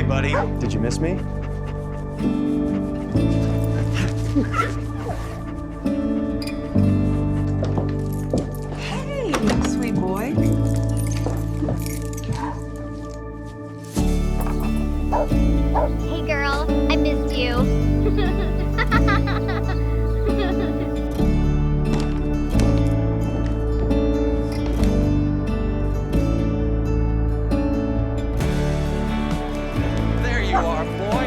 buddy. Did you miss me? Hey, sweet boy. Hey girl, I missed you. There you are, boy.